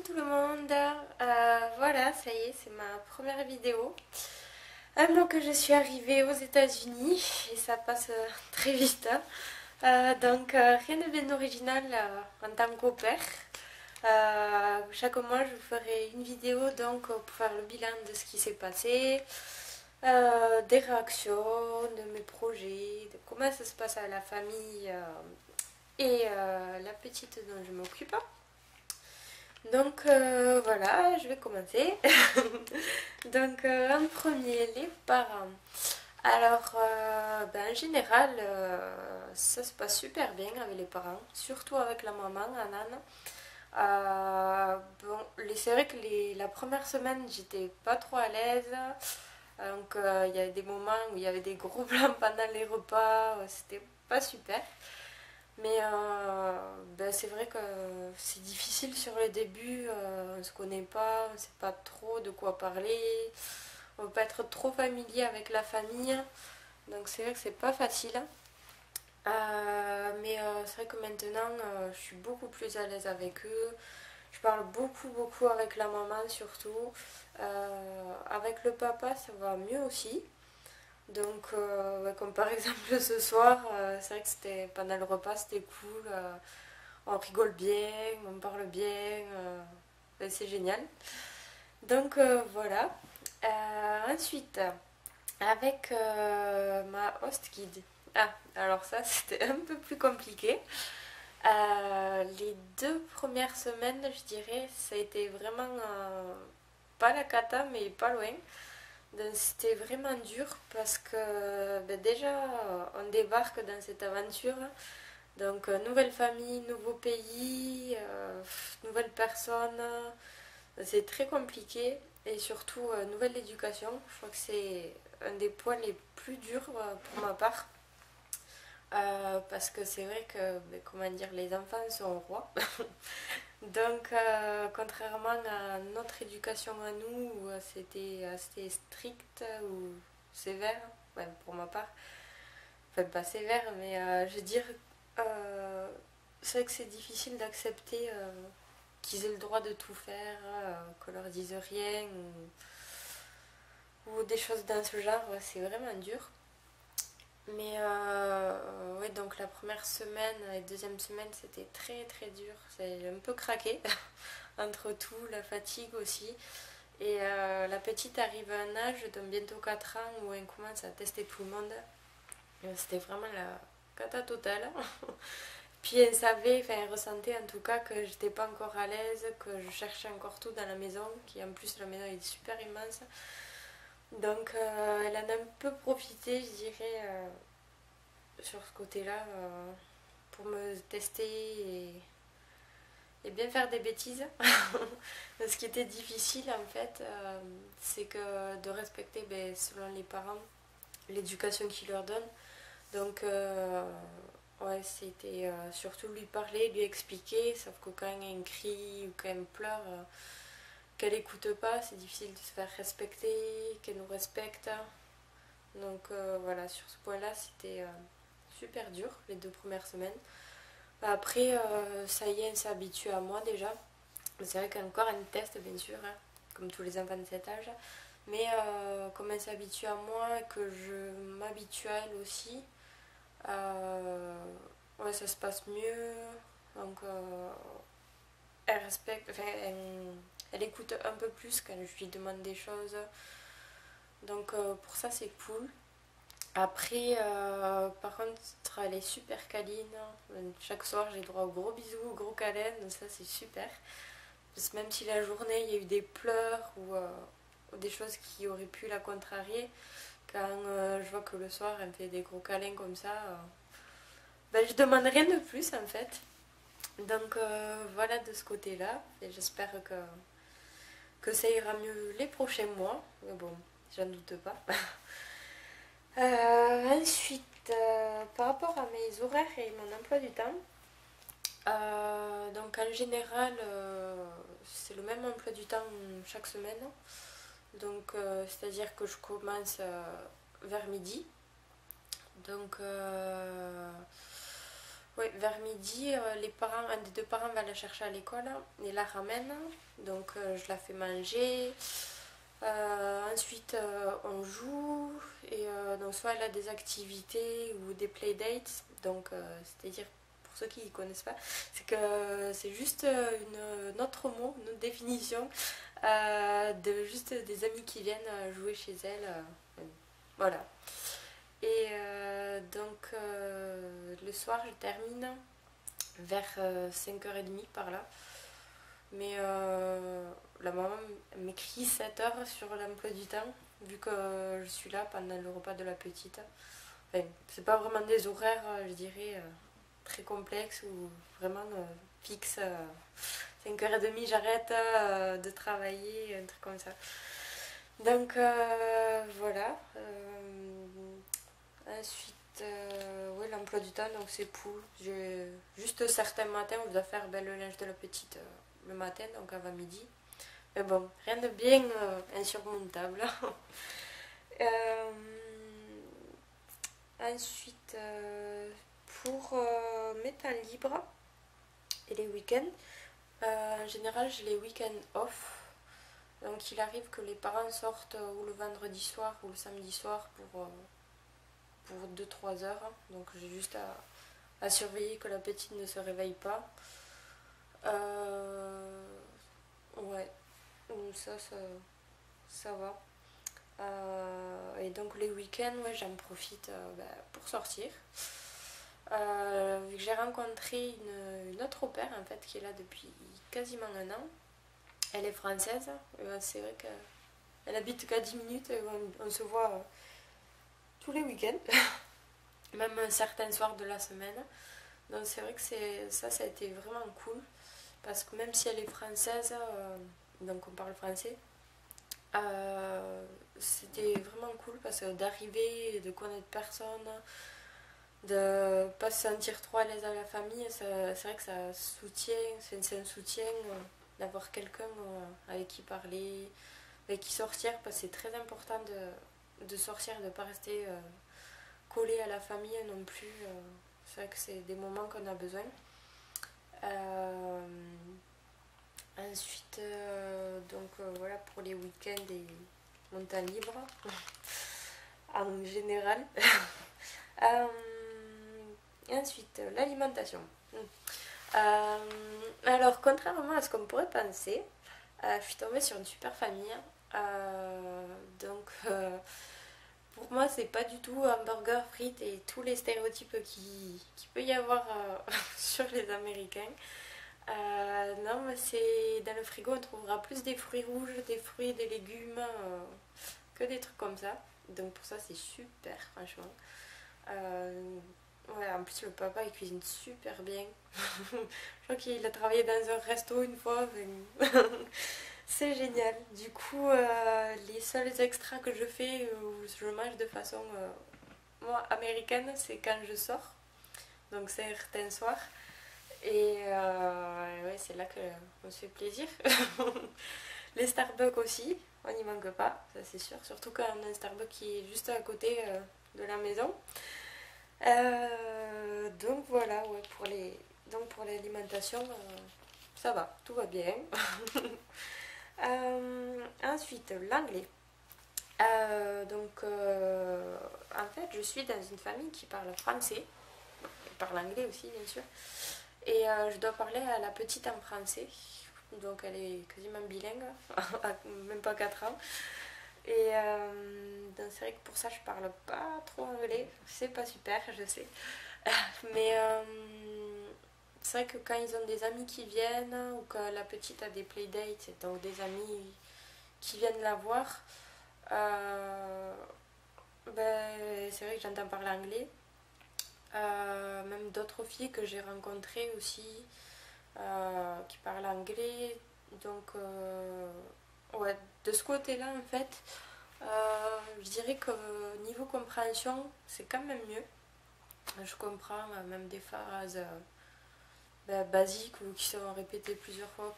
tout le monde. Voilà, ça y est, c'est ma première vidéo. Un mois que je suis arrivée aux États-Unis et ça passe très vite, hein. Rien de bien original en tant qu'au pair. Chaque mois, je vous ferai une vidéo pour faire le bilan de ce qui s'est passé, des réactions, de mes projets, de comment ça se passe à la famille et la petite dont je m'occupe. Voilà, je vais commencer. En premier, les parents. En général, ça se passe super bien avec les parents, surtout avec la maman, Anan. C'est vrai que la première semaine, j'étais pas trop à l'aise. Il y avait des moments où il y avait des gros blancs pendant les repas, c'était pas super. C'est vrai que c'est difficile sur le début, on ne se connaît pas, on ne sait pas trop de quoi parler, on ne veut pas être trop familier avec la famille, donc c'est vrai que c'est pas facile. C'est vrai que maintenant je suis beaucoup plus à l'aise avec eux, je parle beaucoup avec la maman surtout. Avec le papa ça va mieux aussi. Comme par exemple ce soir, c'est vrai que c'était pendant le repas, c'était cool. On rigole bien, on parle bien, c'est génial. Voilà. Ensuite, avec ma host guide. Alors ça, c'était un peu plus compliqué. Les 2 premières semaines, je dirais, ça a été vraiment pas la cata, mais pas loin. Donc c'était vraiment dur parce que déjà on débarque dans cette aventure. Nouvelle famille, nouveau pays, nouvelle personne. C'est très compliqué et surtout nouvelle éducation. Je crois que c'est un des points les plus durs pour ma part. Parce que c'est vrai que, comment dire, les enfants sont rois. Contrairement à notre éducation à nous, où c'était assez strict ou sévère, ouais, pour ma part, enfin pas sévère, mais je veux dire, c'est vrai que c'est difficile d'accepter qu'ils aient le droit de tout faire, qu'on leur dise rien, ou des choses dans ce genre, ouais, c'est vraiment dur. Ouais, donc la première semaine et deuxième semaine, c'était très dur. C'est un peu craqué entre tout, la fatigue aussi. Et la petite arrive à un âge de bientôt 4 ans où elle commence à tester tout le monde. C'était vraiment la cata totale. Puis elle savait, enfin elle ressentait en tout cas que j'étais pas encore à l'aise, que je cherchais encore tout dans la maison, qui en plus la maison est super immense. Elle en a un peu profité, je dirais, sur ce côté-là, pour me tester et bien faire des bêtises. Ce qui était difficile en fait, c'est que de respecter, selon les parents, l'éducation qu'ils leur donnent. Ouais, c'était surtout lui parler, lui expliquer, sauf que quand elle crie ou quand elle pleure, qu'elle écoute pas, c'est difficile de se faire respecter, qu'elle nous respecte. Voilà, sur ce point-là, c'était super dur les 2 premières semaines. Après, ça y est, elle s'habitue à moi déjà. C'est vrai qu'encore elle me teste, bien sûr, hein, comme tous les enfants de cet âge. Mais comme elle s'habitue à moi et que je m'habitue à elle aussi, ouais, ça se passe mieux. Donc, elle respecte, enfin, elle écoute un peu plus quand je lui demande des choses. Pour ça, c'est cool. Après, par contre, elle est super câline. Chaque soir, j'ai droit aux gros bisous, aux gros câlins. Donc ça, c'est super. Parce que même si la journée, il y a eu des pleurs ou des choses qui auraient pu la contrarier, quand je vois que le soir, elle me fait des gros câlins comme ça, je demande rien de plus en fait. Voilà de ce côté-là. Et j'espère que ça ira mieux les prochains mois. Mais bon, j'en doute pas. Ensuite, par rapport à mes horaires et mon emploi du temps, en général, c'est le même emploi du temps chaque semaine. C'est-à-dire que je commence vers midi. Donc, Oui, vers midi, un des deux parents va la chercher à l'école et la ramène. Donc je la fais manger. Ensuite, on joue et donc soit elle a des activités ou des playdates. Donc, c'est-à-dire, pour ceux qui ne connaissent pas, c'est que c'est juste un autre mot, une autre définition de juste des amis qui viennent jouer chez elle. Voilà. Et donc, le soir, je termine vers 5h30 par là. Mais la maman m'écrit 7 heures sur l'emploi du temps, vu que je suis là pendant le repas de la petite. Enfin, c'est pas vraiment des horaires, je dirais, très complexes ou vraiment fixes. 5h30, j'arrête de travailler, un truc comme ça. Donc voilà. Ensuite, oui, l'emploi du temps, donc c'est cool. Juste certains matins, on doit faire le linge de la petite le matin, donc avant midi. Mais bon, rien de bien insurmontable. Euh, Ensuite, pour mes temps libres et les week-ends, en général, j'ai les week-ends off. Donc il arrive que les parents sortent ou le vendredi soir ou le samedi soir pour 2-3 heures. Donc j'ai juste à surveiller que la petite ne se réveille pas. Ouais, ça va. Et donc les week-ends, ouais, j'en profite pour sortir. Vu que j'ai rencontré une autre au pair en fait qui est là depuis quasiment un an. Elle est française. C'est vrai qu'elle habite qu'à 10 minutes. Et on se voit tous les week-ends. Même certains soirs de la semaine. Donc c'est vrai que ça a été vraiment cool. Parce que même si elle est française, donc on parle français, c'était vraiment cool parce que d'arriver, de connaître personne, de pas se sentir trop à l'aise à la famille, c'est vrai que ça soutient, c'est un soutien d'avoir quelqu'un avec qui parler, avec qui sortir, parce que c'est très important de sortir, de ne pas rester collé à la famille non plus. C'est vrai que c'est des moments qu'on a besoin. Ensuite, voilà pour les week-ends et mon temps libre en général. Ensuite, l'alimentation. Alors, contrairement à ce qu'on pourrait penser, je suis tombée sur une super famille. Pour moi, c'est pas du tout hamburger, frites et tous les stéréotypes qui peut y avoir sur les Américains. Non, mais c'est dans le frigo, on trouvera plus des fruits rouges, des fruits, des légumes, que des trucs comme ça. Donc pour ça, c'est super, franchement. Ouais, en plus, le papa, il cuisine super bien. Je crois qu'il a travaillé dans un resto une fois. C'est génial. Du coup, les seuls extras que je fais, où je mange de façon moi, américaine, c'est quand je sors. Donc certains soirs. Et ouais, c'est là qu'on se fait plaisir. Les Starbucks aussi, on n'y manque pas, ça c'est sûr. Surtout quand on a un Starbucks qui est juste à côté de la maison. Donc voilà, ouais, pour l'alimentation, ça va, tout va bien. Ensuite, l'anglais. En fait, je suis dans une famille qui parle français, qui parle anglais aussi, bien sûr. Et je dois parler à la petite en français. Donc elle est quasiment bilingue, même pas 4 ans. Et donc c'est vrai que pour ça je parle pas trop anglais. C'est pas super, je sais. Mais c'est vrai que quand ils ont des amis qui viennent ou que la petite a des playdates, donc des amis qui viennent la voir, c'est vrai que j'entends parler anglais. Même d'autres filles que j'ai rencontrées aussi qui parlent anglais. Donc, ouais, de ce côté-là, en fait, je dirais que niveau compréhension, c'est quand même mieux. Je comprends même des phrases basiques ou qui sont répétées plusieurs fois.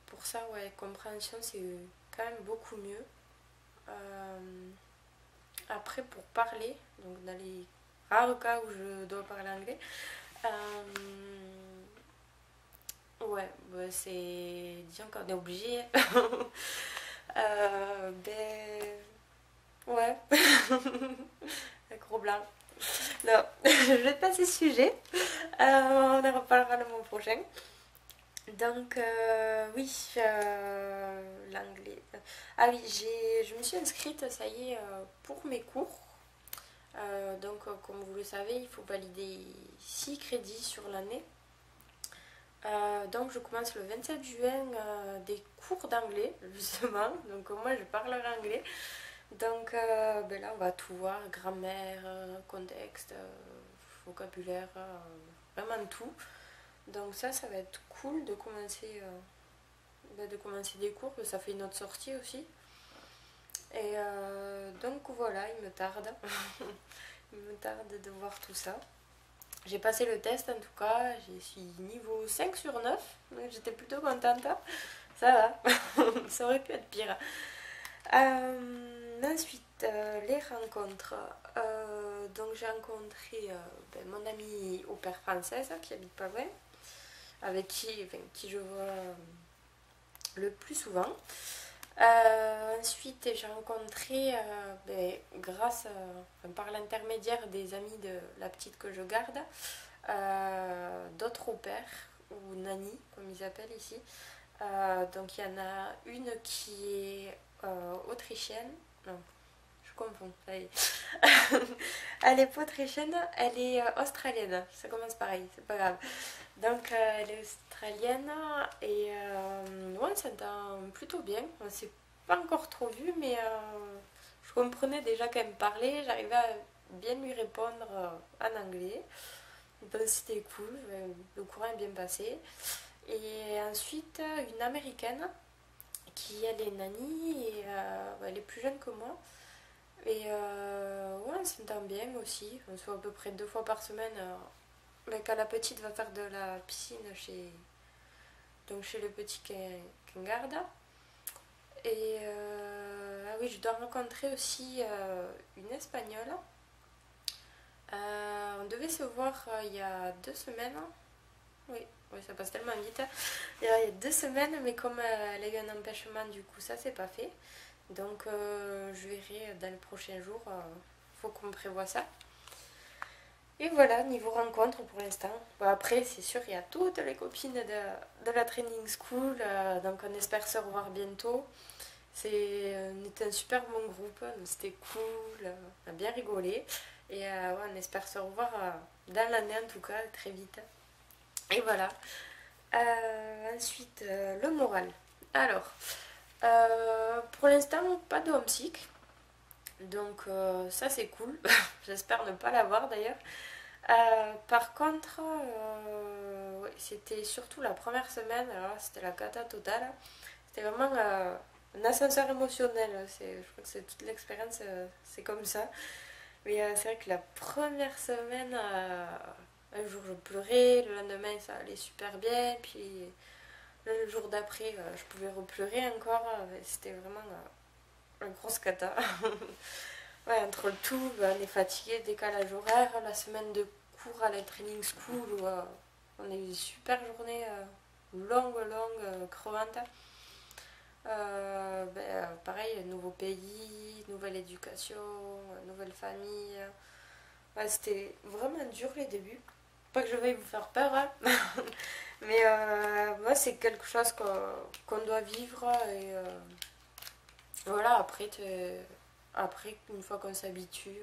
Pour ça, ouais, compréhension, c'est quand même beaucoup mieux. Après, pour parler, donc dans les rare cas où je dois parler anglais. Ouais, bah, c'est... Disons qu'on est obligé. Ben... Ouais. Un gros blanc. Non, je vais passer ce sujet. On en reparlera le mois prochain. Donc, oui, l'anglais. Ah oui, je me suis inscrite, ça y est, pour mes cours. Donc, comme vous le savez, il faut valider 6 crédits sur l'année. Donc, je commence le 27 juin des cours d'anglais, justement. Donc, moi, je parlerai anglais. Donc, ben là, on va tout voir, grammaire, contexte, vocabulaire, vraiment tout. Donc ça va être cool de commencer des cours, ça fait une autre sortie aussi. Et donc voilà, il me tarde. Il me tarde de voir tout ça. J'ai passé le test en tout cas, je suis niveau 5 sur 9, donc j'étais plutôt contente. Ça va, ça aurait pu être pire. Ensuite, les rencontres. Donc j'ai rencontré mon amie au père française qui habite pas loin, avec qui je vois le plus souvent. Ensuite, j'ai rencontré, par l'intermédiaire des amis de la petite que je garde, d'autres au père, ou nanny, comme ils appellent ici. Donc il y en a une qui est autrichienne. Non, je confonds, ça y est. Elle est pas autrichienne, elle est australienne. Ça commence pareil, c'est pas grave. Donc elle est australienne et ouais, ça entend plutôt bien. On s'est pas encore trop vu, mais je comprenais déjà quand elle me parlait. J'arrivais à bien lui répondre en anglais. Donc c'était cool, le courant est bien passé. Et ensuite, une américaine qui elle est nanny et elle est plus jeune que moi. Et ouais, on s'entend bien aussi. On se voit à peu près 2 fois par semaine. Quand la petite va faire de la piscine chez le petit qu'on garde. Et ah oui, je dois rencontrer aussi une espagnole. On devait se voir il y a 2 semaines. Oui, oui, ça passe tellement vite. Il y a 2 semaines, mais comme elle a eu un empêchement, du coup, ça s'est pas fait. Donc, je verrai dans les prochains jours. Faut qu'on prévoie ça. Et voilà, niveau rencontre pour l'instant. Bon, après, c'est sûr, il y a toutes les copines de la training school. Donc, on espère se revoir bientôt. On était un super bon groupe, donc c'était cool. On a bien rigolé. Et ouais, on espère se revoir dans l'année, en tout cas, très vite. Et voilà. Ensuite, le moral. Alors, pour l'instant, pas de homesick. Donc, ça, c'est cool. J'espère ne pas l'avoir d'ailleurs. Par contre, ouais, c'était surtout la première semaine. Alors là, c'était la cata totale. C'était vraiment un ascenseur émotionnel. Je crois que c'est toute l'expérience, c'est comme ça. Mais c'est vrai que la première semaine, un jour je pleurais, le lendemain ça allait super bien, puis le jour d'après je pouvais repleurer encore. C'était vraiment une grosse cata. Ouais, entre le tout, on est fatigué, décalage horaire, la semaine de cours à la training school où on a eu une super journée longue, crevante. Pareil, nouveau pays, nouvelle éducation, nouvelle famille. Ouais, c'était vraiment dur les débuts. Pas que je veuille vous faire peur, hein. Mais moi, c'est quelque chose qu'on doit vivre. Et voilà, après, une fois qu'on s'habitue,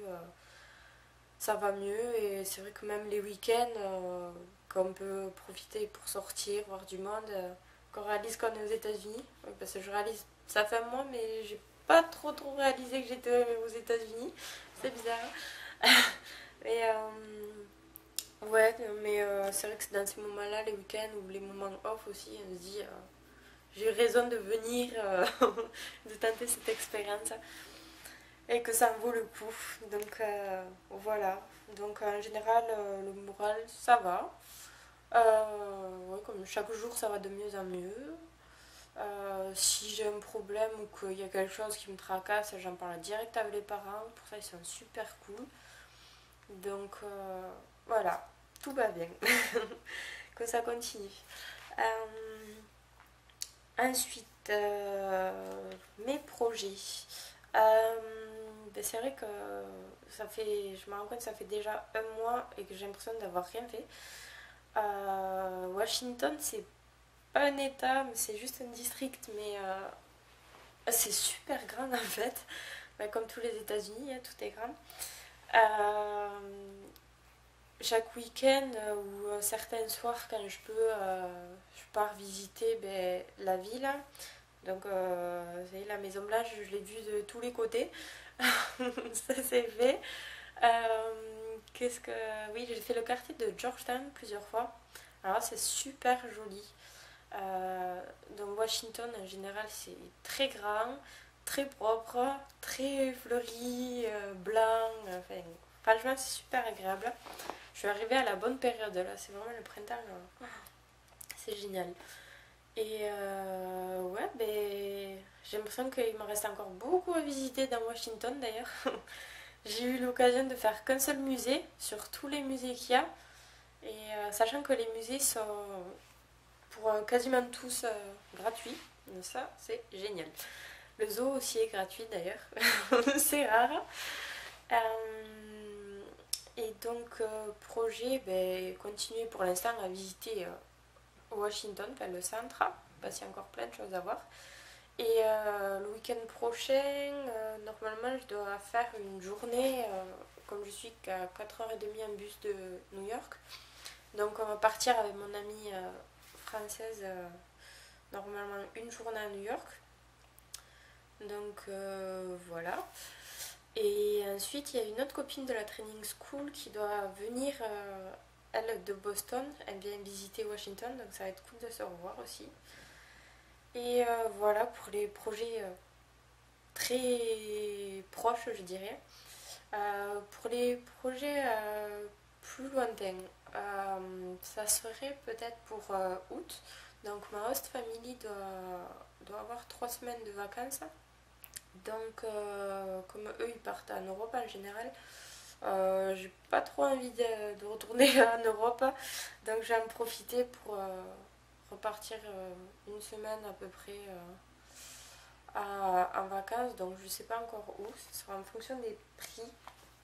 ça va mieux. Et c'est vrai que même les week-ends, qu'on peut profiter pour sortir, voir du monde, qu'on réalise qu'on est aux États-Unis. Ouais, parce que je réalise, ça fait un mois, mais j'ai pas trop réalisé que j'étais aux États-Unis. C'est bizarre. Et ouais, mais c'est vrai que c'est dans ces moments-là, les week-ends ou les moments off aussi, on se dit j'ai raison de venir, de tenter cette expérience et que ça en vaut le coup. Donc voilà. Donc en général, le moral, ça va. Ouais, comme chaque jour, ça va de mieux en mieux. Si j'ai un problème ou qu'il y a quelque chose qui me tracasse, j'en parle direct avec les parents. Pour ça, ils sont super cool. Donc voilà, tout va bien. Que ça continue. Ensuite, mes projets. Ben c'est vrai que je me rends compte que ça fait déjà un mois et que j'ai l'impression d'avoir rien fait. Washington, c'est pas un état, mais c'est juste un district, mais c'est super grand en fait. Ben, comme tous les États-Unis, hein, tout est grand. Euh, Chaque week-end ou certains soirs, quand je peux, je pars visiter ben, la ville. Donc, vous savez, la Maison Blanche, je l'ai vue de tous les côtés. Ça c'est fait. Qu'est-ce que. Oui, j'ai fait le quartier de Georgetown plusieurs fois. Alors, c'est super joli. Donc, Washington en général, c'est très grand, très propre, très fleuri, blanc. Enfin, franchement, c'est super agréable. Je suis arrivée à la bonne période là, c'est vraiment le printemps. C'est génial. Et ouais, ben, j'ai l'impression qu'il me reste encore beaucoup à visiter dans Washington d'ailleurs. J'ai eu l'occasion de faire qu'un seul musée sur tous les musées qu'il y a. Et sachant que les musées sont pour quasiment tous gratuits. Donc ça, c'est génial. Le zoo aussi est gratuit d'ailleurs. C'est rare. Et donc, projet, ben, continuer pour l'instant à visiter Washington, enfin le centre, parce qu'il y a encore plein de choses à voir. Et le week-end prochain, normalement, je dois faire une journée, comme je suis qu'à 4h30 en bus de New York. Donc, on va partir avec mon amie française, normalement une journée à New York. Donc, voilà. Et ensuite, il y a une autre copine de la training school qui doit venir, elle, de Boston. Elle vient visiter Washington, donc ça va être cool de se revoir aussi. Et voilà pour les projets très proches, je dirais. Pour les projets plus lointains, ça serait peut-être pour août. Donc ma host family doit avoir 3 semaines de vacances. Donc comme eux ils partent en Europe en général, j'ai pas trop envie de retourner en Europe. Donc je vais en profiter pour repartir une semaine à peu près en vacances. Donc je sais pas encore où, ce sera en fonction des prix.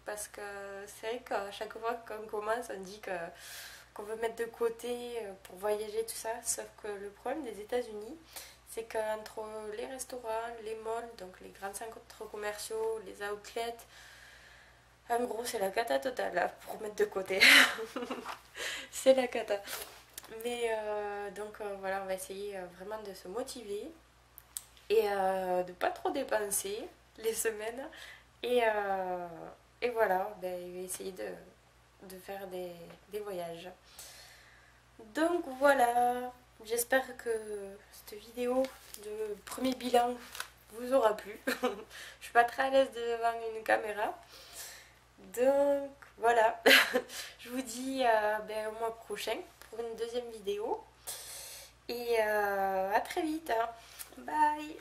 Parce que c'est vrai qu'à chaque fois qu'on commence, on dit qu'on veut mettre de côté pour voyager, tout ça. Sauf que le problème des États-Unis, c'est qu'entre les restaurants, les malls, donc les grands centres commerciaux, les outlets, en gros, c'est la cata totale là, pour mettre de côté. C'est la cata. Mais donc voilà, on va essayer vraiment de se motiver et de pas trop dépenser les semaines. Et, et voilà, ben, essayer de faire des voyages. Donc voilà, j'espère que cette vidéo de premier bilan vous aura plu. Je suis pas très à l'aise devant une caméra. Donc voilà, je vous dis ben, au mois prochain pour une deuxième vidéo. Et à très vite. Hein. Bye.